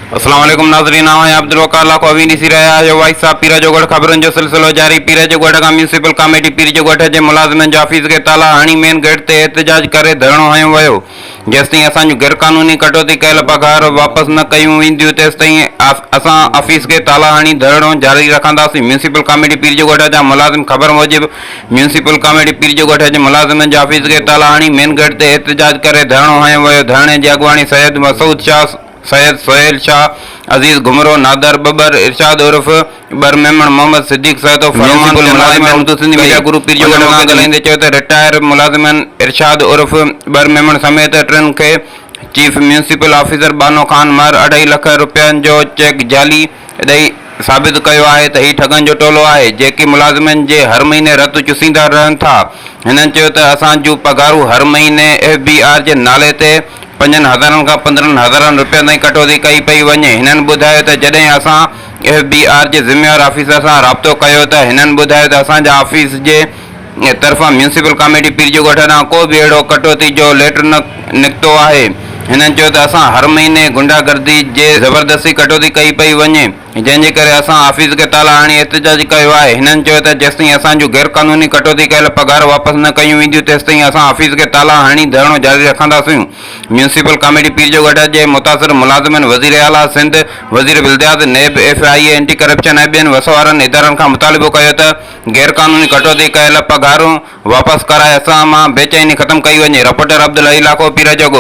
अस्सलाम वालेकुम नाज़रीन, आवां अब्दुल वकार को अवीनी सी रहा है वाइस साहब पीर जो गढ़ खबरन जो सिलसिलो जारी। पीर जो गढ़ का म्यूनिसिपल कमेटी पीर जो गढ़ के मुलाजिमन जो ऑफिस के ताला हणी मेन गेट ते एहतजाज करे धरणो हयो वियो। जेसिताईं असांजो गैर कानूनी कटौती कयल पगार वापस न कयूं वेंदियूं तेसिताईं असां ऑफिस के ताला हणी धरणो जारी रखंदासीं। म्यूनिसिपल कमेटी पीर जो गढ़ जा मुलाजिम खबर मूजिब म्यूनिसिपल कमेटी पीर जो गढ़ के मुलाजिमन जो ऑफिस के ताला हणी मेन गेट ते एहतजाज करे धरणो हयो वियो। धरणे जी अगवाणी सैयद मसूद शाह, सैयद सोहेल शाह, अजीज गुमरो, नादर बबर, इरशाद उर्फ बर मेमन, मोहम्मद सिद्दीक सहित मीडिया ग्रुप पीर जो गढ़ सां ॻाल्हाईंदे चयो त रिटायर मुलाज़िमन इरशाद उर्फ बर मेमन समेत टिनि खे chief municipal officer Bano Khan मर 2.5 लाख रुपयनि जो चेक जाली ॾेई साबित कयो आहे त ही ठगन जो टोलो आहे जेके मुलाज़िमन जे हर महीने रत चुसींदा रहनि था। हिननि चयो त असांजूं पगारूं हर महीने FBR जे नाले ते 5,000 खां 15,000 रुपयनि ताईं कटौती कई पई वञे। हिननि ॿुधायो त जॾहिं असां FBR जे ज़िम्मेवार ऑफिसर सां राब्तो कयो त हिननि ॿुधायो त असांजा ऑफिस जे तरफ़ां म्यूनिसिपल कमेटी पीर जो गढ़ ॾांहुं को बि अहिड़ो कटौती जो लेटर न निकितो आहे। हिननि चयो त असां हर महीने गुंडागर्दी जे ज़बरदस्ती कटौती कई पई वञे, जंहिंजे करे असां ऑफिस के ताला हणी एहतजाज कयो आहे। हिननि चयो त जेसिताईं असांजूं गैर कानूनी कटौती कयल पगार वापसि न कयूं वेंदियूं तेसिताईं असां ऑफिस के ताला हणी धरणो जारी रखंदासीं। म्यूनिसिपल कमेटी पीर जो गढ़ जे मुतासिर मुलाज़िमन वज़ीर आला सिंध, वज़ीर बिल्दियात, नेब, FIA, एंटी करप्शन ऐं ॿियनि वसवारनि इदारनि खां मुतालिबो कयो त गैर कानूनी कटौती कयल पगारूं वापसि कराए असां मां बेचैनी ख़त्म कई वञे। रिपोर्टर अब्दुल लाको, पीर जो ॻोठ।